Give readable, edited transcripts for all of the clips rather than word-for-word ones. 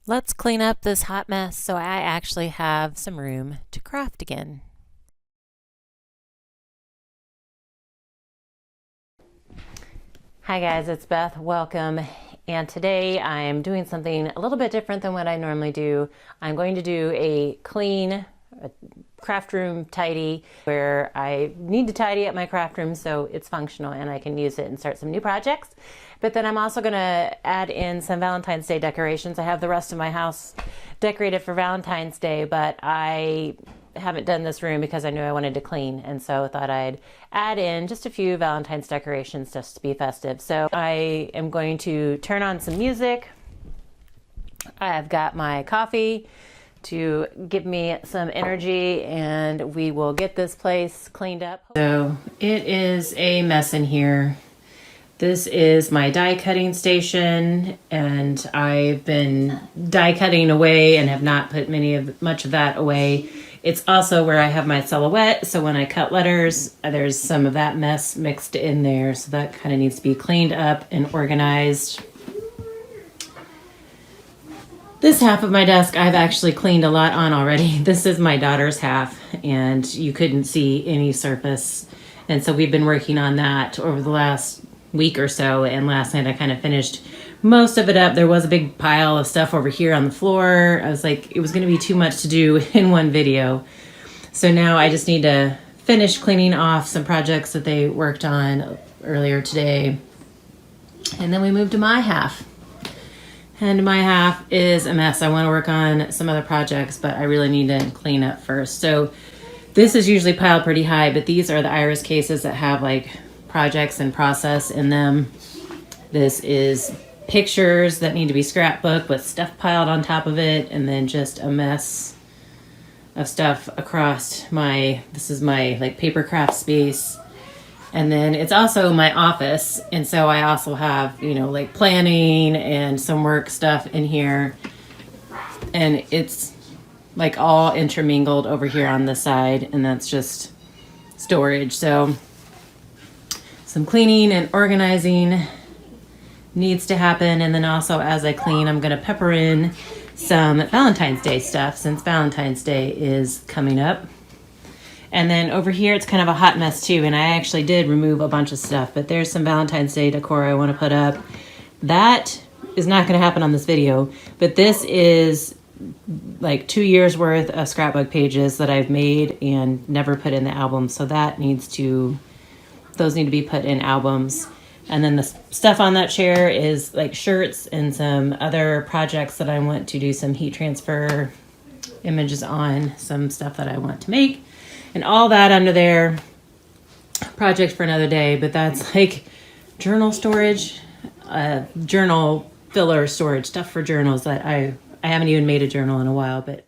Let's clean up this hot mess so I actually have some room to craft again. Hi guys, it's Beth. Welcome. And today I'm doing something a little bit different than what I normally do. I'm going to do a clean craft room tidy where I need to tidy up my craft room so it's functional and I can use it and start some new projects. But then I'm also going to add in some Valentine's Day decorations. I have the rest of my house decorated for Valentine's Day, but I haven't done this room because I knew I wanted to clean, and so I thought I'd add in just a few Valentine's decorations just to be festive. So I am going to turn on some music. I've got my coffee to give me some energy, and we will get this place cleaned up. So it is a mess in here. This is my die cutting station, and I've been die cutting away and have not put much of that away. It's also where I have my silhouette, so when I cut letters, there's some of that mess mixed in there, so that kind of needs to be cleaned up and organized. This half of my desk I've actually cleaned a lot on already. This is my daughter's half, and you couldn't see any surface, and so we've been working on that over the last week or so, and last night I kind of finished most of it up. There was a big pile of stuff over here on the floor. I was like, it was going to be too much to do in one video. So now I just need to finish cleaning off some projects that they worked on earlier today. And then we move to my half. And my half is a mess. I want to work on some other projects, but I really need to clean up first. So this is usually piled pretty high, but these are the iris cases that have like projects and process in them. This is pictures that need to be scrapbooked with stuff piled on top of it, and then just a mess of stuff across this is my like paper craft space. And then it's also my office, and so I also have, like planning and some work stuff in here, and it's like all intermingled over here on this side, and that's just storage. So some cleaning and organizing needs to happen. And then also as I clean, I'm going to pepper in some Valentine's Day stuff since Valentine's Day is coming up. And then over here, it's kind of a hot mess too. And I actually did remove a bunch of stuff, but there's some Valentine's Day decor I want to put up. That is not going to happen on this video, but this is like 2 years worth of scrapbook pages that I've made and never put in the album. So those need to be put in albums. And then the stuff on that chair is like shirts and some other projects that I want to do some heat transfer images on, some stuff that I want to make. And all that under there, project for another day, but that's like journal storage, journal filler storage, stuff for journals that I haven't even made a journal in a while, but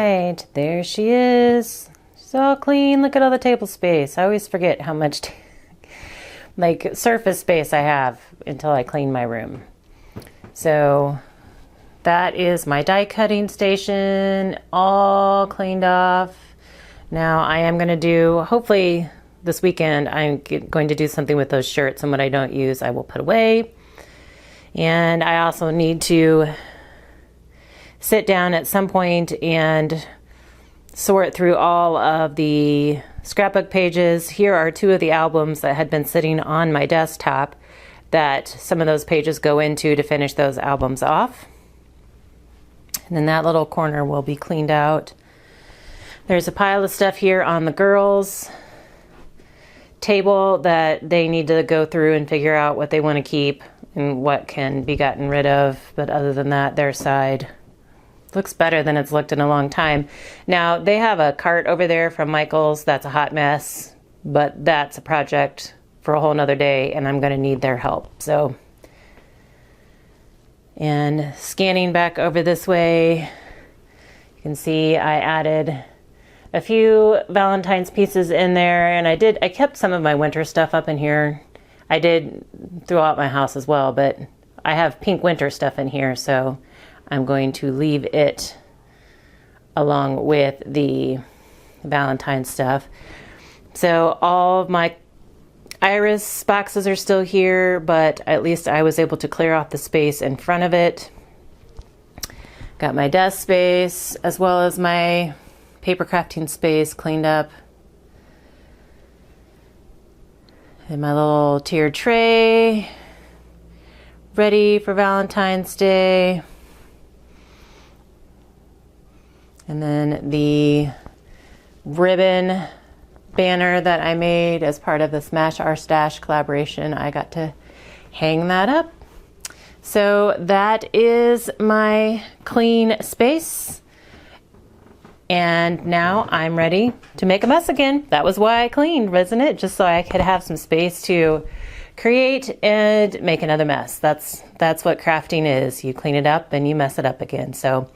right, there she is. She's all clean. Look at all the table space. I always forget how much like surface space I have until I clean my room. So that is my die cutting station, all cleaned off. Now I am going to do, hopefully this weekend, I'm going to do something with those shirts, and what I don't use I will put away. And I also need to sit down at some point and sort through all of the scrapbook pages. Here are 2 of the albums that had been sitting on my desktop that some of those pages go into to finish those albums off. And then that little corner will be cleaned out. There's a pile of stuff here on the girls' table that they need to go through and figure out what they want to keep and what can be gotten rid of. But other than that, their side looks better than it's looked in a long time. Now, they have a cart over there from Michael's that's a hot mess, but that's a project for a whole nother day, and I'm going to need their help. So, and scanning back over this way, you can see I added a few Valentine's pieces in there, and I kept some of my winter stuff up in here. I did throughout my house as well, but I have pink winter stuff in here, so I'm going to leave it along with the Valentine stuff. So all of my Iris boxes are still here, but at least I was able to clear off the space in front of it. Got my desk space as well as my paper crafting space cleaned up. And my little tiered tray ready for Valentine's Day. And then the ribbon banner that I made as part of the Smash Our Stash collaboration, I got to hang that up. So that is my clean space. And now I'm ready to make a mess again. That was why I cleaned, wasn't it? Just so I could have some space to create and make another mess. That's what crafting is. You clean it up and you mess it up again. So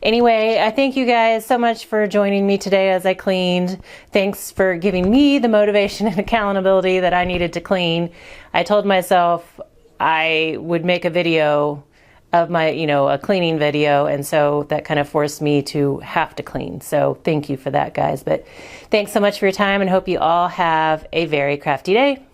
anyway, I thank you guys so much for joining me today as I cleaned. Thanks for giving me the motivation and accountability that I needed to clean. I told myself I would make a video of my, a cleaning video. And so that kind of forced me to have to clean. So thank you for that, guys. But thanks so much for your time, and hope you all have a very crafty day.